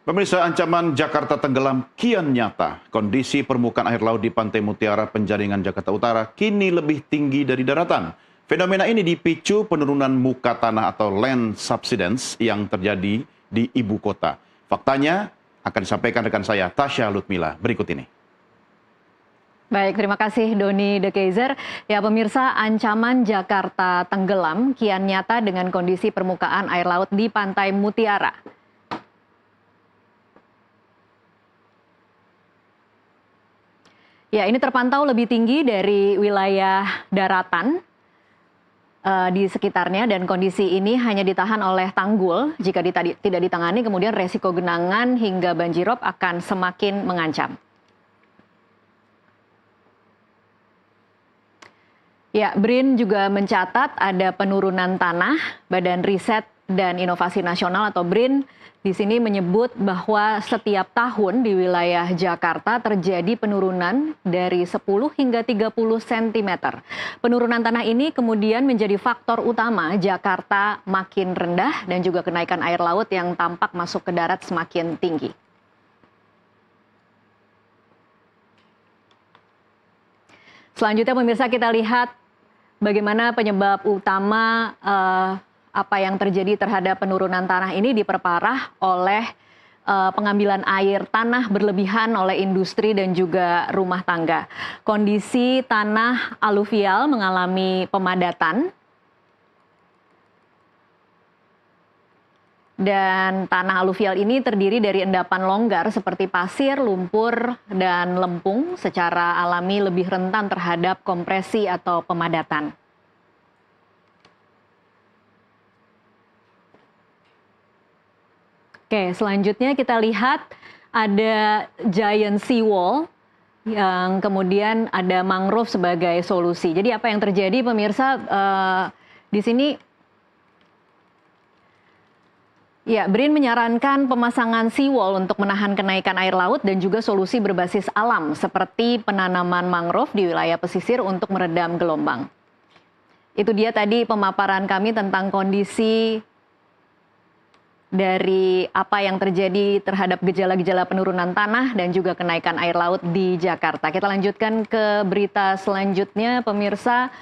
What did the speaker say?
Pemirsa, ancaman Jakarta tenggelam kian nyata. Kondisi permukaan air laut di Pantai Mutiara, Penjaringan, Jakarta Utara kini lebih tinggi dari daratan. Fenomena ini dipicu penurunan muka tanah atau land subsidence yang terjadi di ibu kota. Faktanya akan disampaikan rekan saya Tasya Lutmila berikut ini. Baik, terima kasih Doni De Keizer. Ya pemirsa, ancaman Jakarta tenggelam kian nyata dengan kondisi permukaan air laut di Pantai Mutiara. Ya, ini terpantau lebih tinggi dari wilayah daratan di sekitarnya dan kondisi ini hanya ditahan oleh tanggul. Jika tidak ditangani, kemudian resiko genangan hingga banjirop akan semakin mengancam. Ya, BRIN juga mencatat ada penurunan tanah. Badan Riset dan Inovasi Nasional atau BRIN di sini menyebut bahwa setiap tahun di wilayah Jakarta terjadi penurunan dari 10 hingga 30 cm. Penurunan tanah ini kemudian menjadi faktor utama Jakarta makin rendah dan juga kenaikan air laut yang tampak masuk ke darat semakin tinggi. Selanjutnya pemirsa, kita lihat bagaimana penyebab utama apa yang terjadi terhadap penurunan tanah ini diperparah oleh pengambilan air tanah berlebihan oleh industri dan juga rumah tangga. Kondisi tanah aluvial mengalami pemadatan dan tanah aluvial ini terdiri dari endapan longgar seperti pasir, lumpur, dan lempung secara alami lebih rentan terhadap kompresi atau pemadatan. Oke, selanjutnya kita lihat ada giant seawall yang kemudian ada mangrove sebagai solusi. Jadi apa yang terjadi pemirsa di sini? Ya, BRIN menyarankan pemasangan seawall untuk menahan kenaikan air laut dan juga solusi berbasis alam seperti penanaman mangrove di wilayah pesisir untuk meredam gelombang. Itu dia tadi pemaparan kami tentang kondisi dari apa yang terjadi terhadap gejala-gejala penurunan tanah dan juga kenaikan air laut di Jakarta. Kita lanjutkan ke berita selanjutnya, pemirsa.